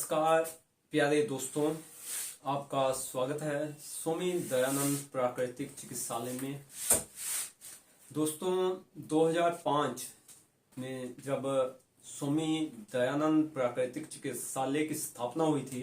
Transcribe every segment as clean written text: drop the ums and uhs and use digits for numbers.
नमस्कार प्यारे दोस्तों, आपका स्वागत है स्वामी दयानंद प्राकृतिक चिकित्सालय में। दोस्तों 2005 में जब स्वामी दयानंद प्राकृतिक चिकित्सालय की स्थापना हुई थी,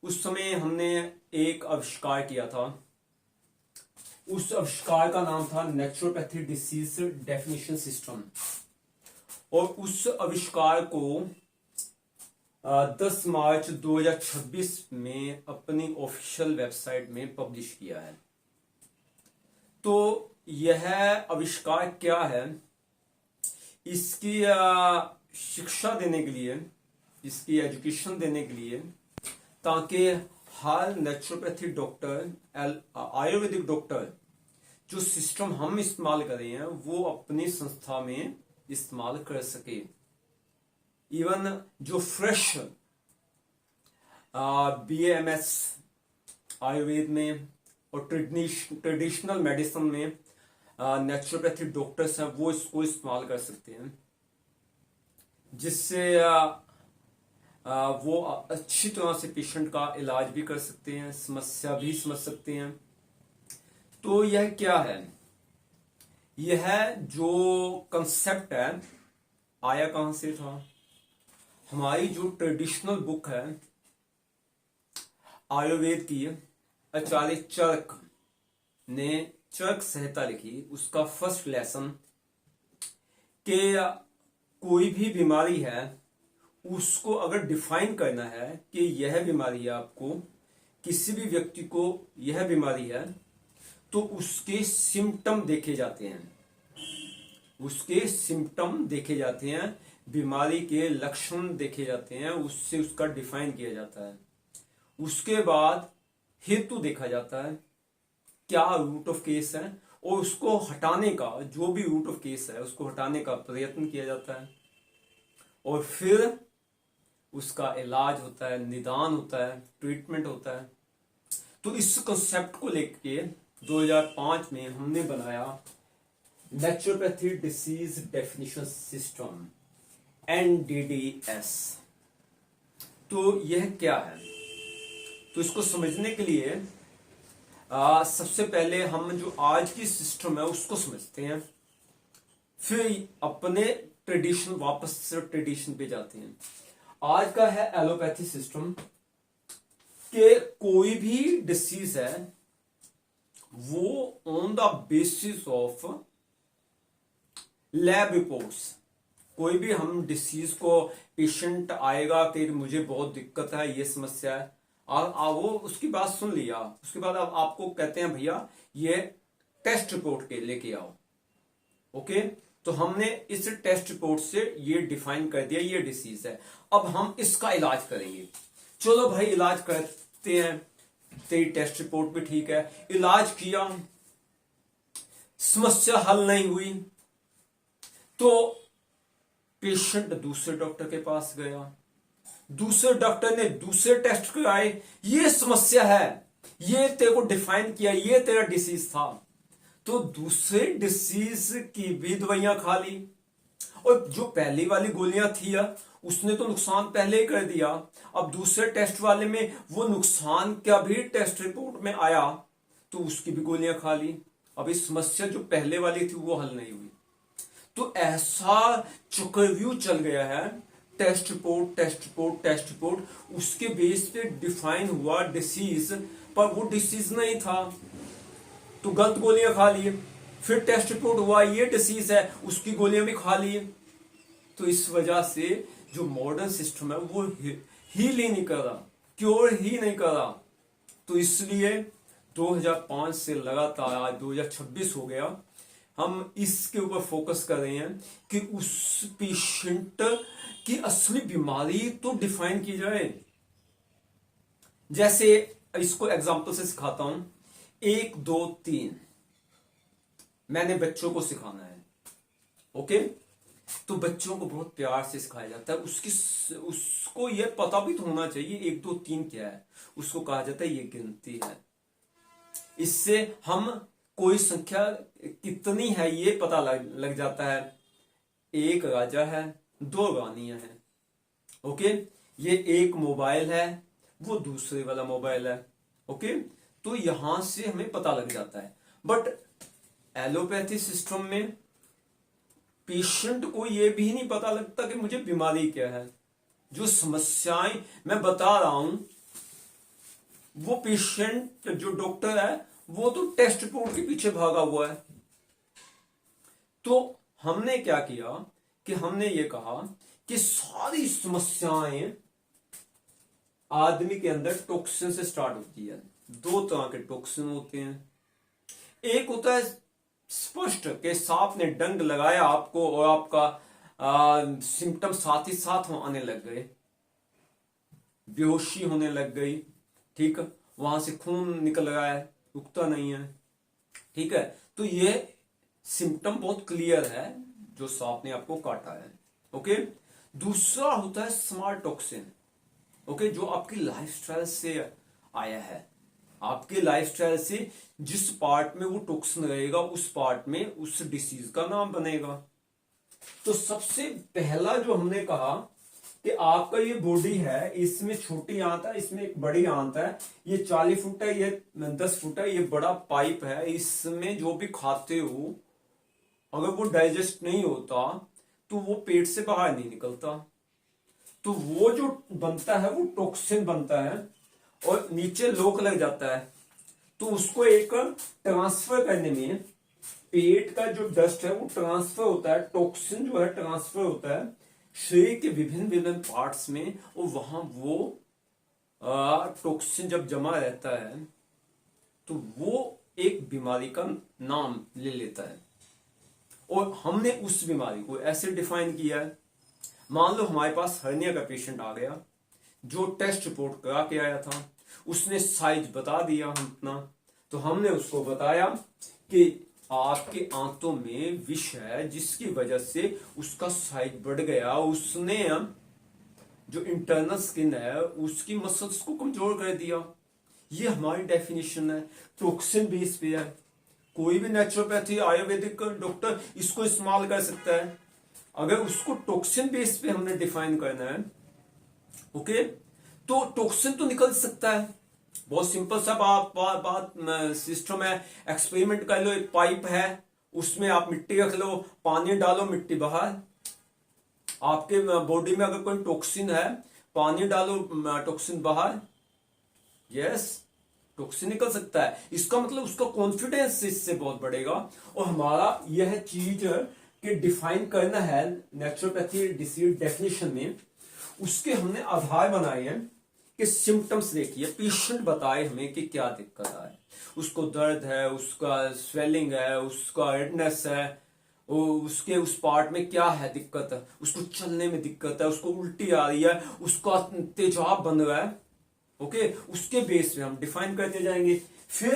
उस समय हमने एक आविष्कार किया था। उस आविष्कार का नाम था नेचुरोपैथी डिसीज डेफिनेशन सिस्टम, और उस आविष्कार को 10 मार्च 2026 में अपनी ऑफिशियल वेबसाइट में पब्लिश किया है। तो यह आविष्कार क्या है, इसकी शिक्षा देने के लिए, इसकी एजुकेशन देने के लिए, ताकि हर नेचुरोपैथी डॉक्टर, आयुर्वेदिक डॉक्टर जो सिस्टम हम इस्तेमाल कर रहे हैं वो अपनी संस्था में इस्तेमाल कर सके। इवन जो फ्रेश BAMS आयुर्वेद में और ट्रेडिशनल मेडिसिन में नेचुरोपैथी डॉक्टर्स हैं, वो इसको इस्तेमाल कर सकते हैं, जिससे वो अच्छी तरह से पेशेंट का इलाज भी कर सकते हैं, समस्या भी समझ सकते हैं। तो यह क्या है, यह जो कंसेप्ट है आया कहां से था। हमारी जो ट्रेडिशनल बुक है आयुर्वेद की, आचार्य चरक ने चरक संहिता लिखी, उसका फर्स्ट लेसन कि कोई भी बीमारी है उसको अगर डिफाइन करना है कि यह बीमारी है, आपको किसी भी व्यक्ति को यह बीमारी है, तो उसके सिम्टम देखे जाते हैं, उसके सिम्टम देखे जाते हैं, बीमारी के लक्षण देखे जाते हैं, उससे उसका डिफाइन किया जाता है। उसके बाद हेतु देखा जाता है, क्या रूट ऑफ केस है, और उसको हटाने का, जो भी रूट ऑफ केस है उसको हटाने का प्रयत्न किया जाता है, और फिर उसका इलाज होता है, निदान होता है, ट्रीटमेंट होता है। तो इस कंसेप्ट को लेके 2005 में हमने बनाया naturopathy disease definition system, NDDS। तो यह क्या है, तो इसको समझने के लिए सबसे पहले हम जो आज की सिस्टम है उसको समझते हैं, फिर अपने ट्रेडिशन, वापस से ट्रेडिशन पे जाते हैं। आज का है एलोपैथी सिस्टम कि कोई भी डिसीज है वो on the basis of lab reports, कोई भी हम डिसीज को, पेशेंट आएगा कि मुझे बहुत दिक्कत है, ये समस्या है, वो उसकी बात सुन लिया, उसके बाद अब आपको कहते हैं भैया ये टेस्ट रिपोर्ट के लेके आओ। ओके, तो हमने इस टेस्ट रिपोर्ट से ये डिफाइन कर दिया ये डिसीज है, अब हम इसका इलाज करेंगे। चलो भाई इलाज करते हैं, तेरी टेस्ट रिपोर्ट भी ठीक है, इलाज किया, समस्या हल नहीं हुई, तो पेशेंट दूसरे डॉक्टर के पास गया, दूसरे डॉक्टर ने दूसरे टेस्ट कराए, ये समस्या है, ये तेरे को डिफाइन किया, ये तेरा डिसीज था, तो दूसरे डिसीज की भी दवाइयां खा ली, और जो पहली वाली गोलियां थी उसने तो नुकसान पहले ही कर दिया, अब दूसरे टेस्ट वाले में वो नुकसान का भी टेस्ट रिपोर्ट में आया, तो उसकी भी गोलियां खा ली। अब इस समस्या जो पहले वाली थी वो हल नहीं हुई। तो ऐसा चक्रव्यूह चल गया है, test report, test report, test report, उसके बेस पे डिफाइन हुआ डिसीज, पर वो डिसीज नहीं था, तो गलत गोलियां खा ली, फिर टेस्ट रिपोर्ट हुआ ये डिसीज है, उसकी गोलियां भी खा ली। तो इस वजह से जो मॉडर्न सिस्टम है वो हील ही नहीं कर रहा, क्योर ही नहीं कर रहा। तो इसलिए 2005 से लगातार आज 2026 हो गया, हम इसके ऊपर फोकस कर रहे हैं कि उस पेशेंट की असली बीमारी तो डिफाइन की जाए। जैसे इसको एग्जांपल से सिखाता हूं, 1 2 3 मैंने बच्चों को सिखाना है। ओके, तो बच्चों को बहुत प्यार से सिखाया जाता है, उसको यह पता भी तो होना चाहिए 1 2 3 क्या है, उसको कहा जाता है ये गिनती है। इससे हम कोई संख्या कितनी है ये पता लग जाता है। 1 राजा है, 2 रानियां हैं। ओके, ये एक मोबाइल है, वो दूसरे वाला मोबाइल है। ओके, तो यहां से हमें पता लग जाता है। बट एलोपैथी सिस्टम में पेशेंट को ये भी नहीं पता लगता कि मुझे बीमारी क्या है। जो समस्याएं मैं बता रहा हूं, वो पेशेंट जो डॉक्टर है वो तो टेस्ट रिपोर्ट के पीछे भागा हुआ है। तो हमने क्या किया कि हमने ये कहा कि सारी समस्याएं आदमी के अंदर टॉक्सिन से स्टार्ट होती है। दो तरह के टॉक्सिन होते हैं। एक होता है स्पष्ट कि सांप ने डंक लगाया आपको और आपका सिम्टम साथ ही साथ आने लग गए, बेहोशी होने लग गई, ठीक, वहां से खून निकल रहा है, रुकता नहीं है, ठीक है। तो ये सिम्टम बहुत क्लियर है, जो सांप ने आपको काटा है। ओके, दूसरा होता है स्मार्ट टॉक्सिन। ओके, जो आपकी लाइफस्टाइल से आया है। आपके लाइफस्टाइल से जिस पार्ट में वो टॉक्सिन रहेगा, उस पार्ट में उस डिसीज का नाम बनेगा। तो सबसे पहला जो हमने कहा कि आपका ये बॉडी है, इसमें छोटी आंत है, इसमें एक बड़ी आंत है, ये 40 फुट है, ये 10 फुट है, ये बड़ा पाइप है। इसमें जो भी खाते हो, अगर वो डाइजेस्ट नहीं होता तो वो पेट से बाहर नहीं निकलता। तो वो जो बनता है वो टॉक्सिन बनता है और नीचे लोक लग जाता है। तो उसको एक ट्रांसफर करने में पेट का जो डस्ट है वो ट्रांसफर होता है, टॉक्सिन जो है ट्रांसफर होता है शरीर के विभिन्न विभिन्न पार्ट्स में, और वहां वो टॉक्सिन जब जमा रहता है तो वो एक बीमारी का नाम ले लेता है। और हमने उस बीमारी को ऐसे डिफाइन किया है। मान लो हमारे पास हर्निया का पेशेंट आ गया, जो टेस्ट रिपोर्ट करा के आया था, उसने साइज बता दिया हम अपना। तो हमने उसको बताया कि आपके आंतों में विष है, जिसकी वजह से उसका साइज बढ़ गया। उसने जो इंटरनल स्किन है उसकी मसल्स को कमजोर कर दिया। ये हमारी डेफिनेशन है, टॉक्सिन बेस पे है। कोई भी नेचुरोपैथी आयुर्वेदिक डॉक्टर इसको इस्तेमाल कर सकता है अगर उसको टॉक्सिन बेस पे हमने डिफाइन करना है। ओके, तो टॉक्सिन तो निकल सकता है। बहुत सिंपल सा बात सिस्टम है। एक्सपेरिमेंट कर लो, एक पाइप है, उसमें आप मिट्टी रख लो, पानी डालो, मिट्टी बाहर। आपके बॉडी में अगर कोई टॉक्सिन है, पानी डालो, टॉक्सिन बाहर। यस, टॉक्सिन निकल सकता है। इसका मतलब उसका कॉन्फिडेंस इससे बहुत बढ़ेगा। और हमारा यह चीज कि डिफाइन करना है नेचुरोपैथी डिसीज डेफिनेशन में, उसके हमने आधार बनाए हैं कि सिम्टम्स देखिए, पेशेंट बताए हमें कि क्या दिक्कत है। उसको दर्द है, उसका स्वेलिंग है, उसका रेडनेस है, उसके उस पार्ट में क्या है दिक्कत है, उसको चलने में दिक्कत है, उसको उल्टी आ रही है, उसका तेजाब बन रहा है। ओके, उसके बेस पे हम डिफाइन करते जाएंगे। फिर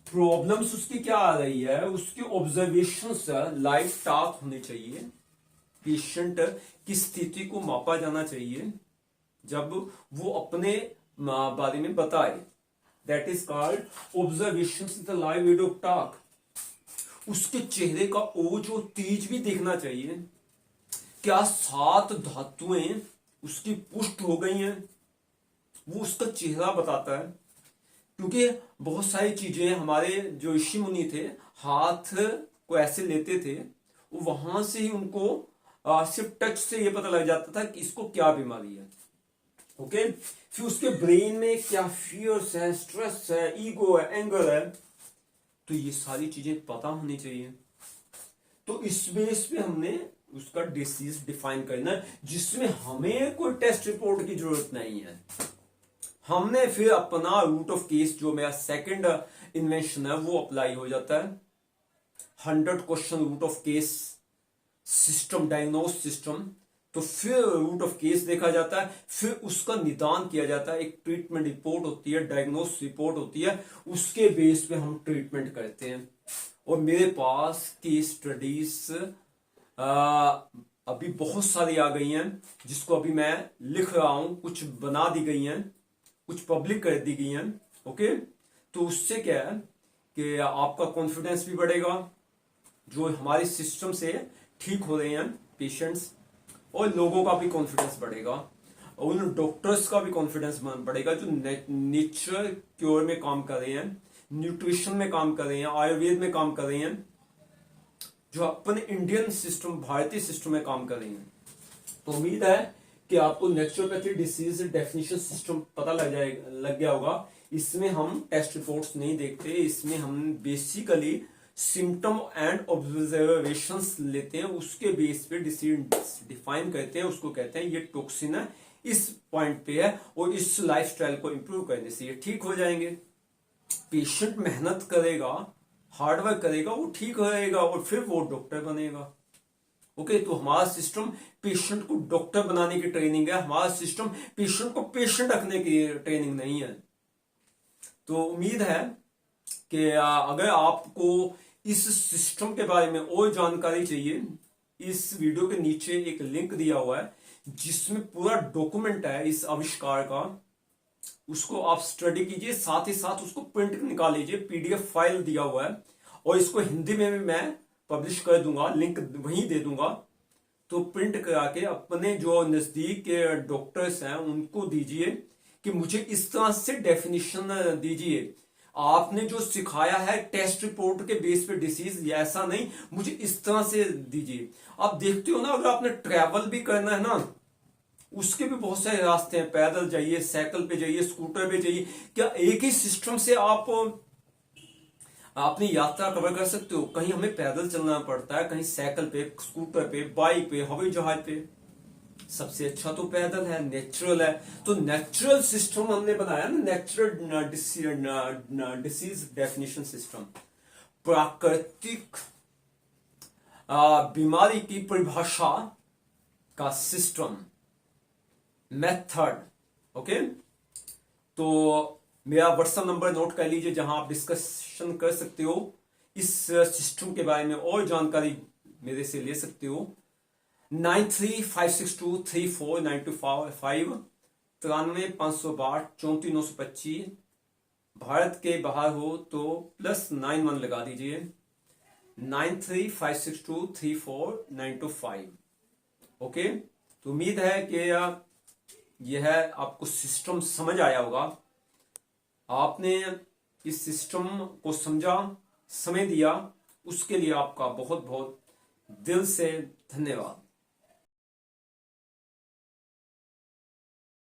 प्रॉब्लम्स उसकी क्या आ रही है, उसकी ऑब्जर्वेशंस लाइफ टास्क होने चाहिए। पेशेंट की स्थिति को मापा जाना चाहिए जब वो अपने बारे में बताए। That is called observations the live video talk. उसके चेहरे का ओज और तेज भी देखना चाहिए। क्या 7 धातुएं उसकी पुष्ट हो गई हैं, वो उसका चेहरा बताता है। क्योंकि बहुत सारी चीजें हमारे जो ऋषि मुनि थे, हाथ को ऐसे लेते थे, वहां से ही उनको सिर्फ टच से ये पता लग जाता था कि इसको क्या बीमारी है। ओके, फिर उसके ब्रेन में क्या फियर्स है, स्ट्रेस है, ईगो है, एंगर है, तो ये सारी चीजें पता होनी चाहिए। तो इस बेस पे हमने उसका डिसीज डिफाइन करना है, जिसमें हमें कोई टेस्ट रिपोर्ट की जरूरत नहीं है। हमने फिर अपना रूट ऑफ केस, जो मेरा सेकंड इन्वेंशन है, वो अप्लाई हो जाता है। 100 question root of case system, diagnose system. तो फिर रूट ऑफ केस देखा जाता है, फिर उसका निदान किया जाता है। एक ट्रीटमेंट रिपोर्ट होती है, डायग्नोस रिपोर्ट होती है, उसके बेस पे हम ट्रीटमेंट करते हैं। और मेरे पास केस स्टडीज अभी बहुत सारी आ गई हैं, जिसको अभी मैं लिख रहा हूं। कुछ बना दी गई हैं, कुछ पब्लिक कर दी गई हैं। ओके, तो उससे क्या है कि आपका कॉन्फिडेंस भी बढ़ेगा, जो हमारे सिस्टम से ठीक हो रहे हैं पेशेंट्स, और लोगों का भी कॉन्फिडेंस बढ़ेगा। उन डॉक्टर्स का भी कॉन्फिडेंस बढ़ेगा जो नेचुरल क्योर में काम कर रहे हैं, न्यूट्रिशन में काम कर रहे हैं, आयुर्वेद में काम कर रहे हैं, जो अपने इंडियन सिस्टम, भारतीय सिस्टम में काम कर रही हैं। तो उम्मीद है कि आपको नेचुरोपैथी डिसीज डेफिनेशन सिस्टम पता लग गया होगा। इसमें हम टेस्ट रिपोर्ट्स नहीं देखते, इसमें हम बेसिकली सिम्टम एंड ऑब्जर्वेशंस लेते हैं, उसके बेस पे डिसीज डिफाइन करते हैं, उसको कहते हैं ये टॉक्सिन है, इस पॉइंट पे है, और इस लाइफस्टाइल को इंप्रूव करने से ये ठीक हो जाएंगे। पेशेंट मेहनत करेगा, हार्डवर्क करेगा, वो ठीक रहेगा और फिर वो डॉक्टर बनेगा। ओके, तो हमारा सिस्टम पेशेंट को डॉक्टर बनाने की ट्रेनिंग है, हमारा सिस्टम पेशेंट को पेशेंट रखने की ट्रेनिंग नहीं है। तो उम्मीद है कि अगर आपको इस सिस्टम के बारे में और जानकारी चाहिए, इस वीडियो के नीचे एक लिंक दिया हुआ है जिसमें पूरा डॉक्यूमेंट है इस आविष्कार का, उसको आप स्टडी कीजिए, साथ ही साथ उसको प्रिंट निकाल लीजिए, पीडीएफ फाइल दिया हुआ है, और इसको हिंदी में भी मैं पब्लिश कर दूंगा, लिंक वहीं दे दूंगा। तो प्रिंट करा के अपने जो नजदीक के डॉक्टर्स हैं उनको दीजिए कि मुझे इस तरह से डेफिनेशन दीजिए, आपने जो सिखाया है टेस्ट रिपोर्ट के बेस पे डिसीज, ऐसा नहीं, मुझे इस तरह से दीजिए। आप देखते हो ना, अगर आपने ट्रैवल भी करना है ना, उसके भी बहुत सारे रास्ते हैं, पैदल जाइए, साइकिल पे जाइए, स्कूटर पे जाइए, क्या एक ही सिस्टम से आप अपनी यात्रा कवर कर सकते हो? कहीं हमें पैदल चलना पड़ता है, कहीं साइकिल पे, स्कूटर पे, बाइक पे, हवाई जहाज पे। सबसे अच्छा तो पैदल है, नेचुरल है। तो नेचुरल सिस्टम हमने बनाया ना, नेचुरल डिसीज डेफिनेशन सिस्टम, प्राकृतिक बीमारी की परिभाषा का सिस्टम, मेथड। ओके, तो मेरा व्हाट्सएप नंबर नोट कर लीजिए जहां आप डिस्कशन कर सकते हो, इस सिस्टम के बारे में और जानकारी मेरे से ले सकते हो। 9356234925, 9352643925। भारत के बाहर हो तो +91 लगा दीजिए, 9356234925। ओके, तो उम्मीद है कि यह आपको सिस्टम समझ आया होगा, आपने इस सिस्टम को समझा, समय दिया, उसके लिए आपका बहुत बहुत दिल से धन्यवाद।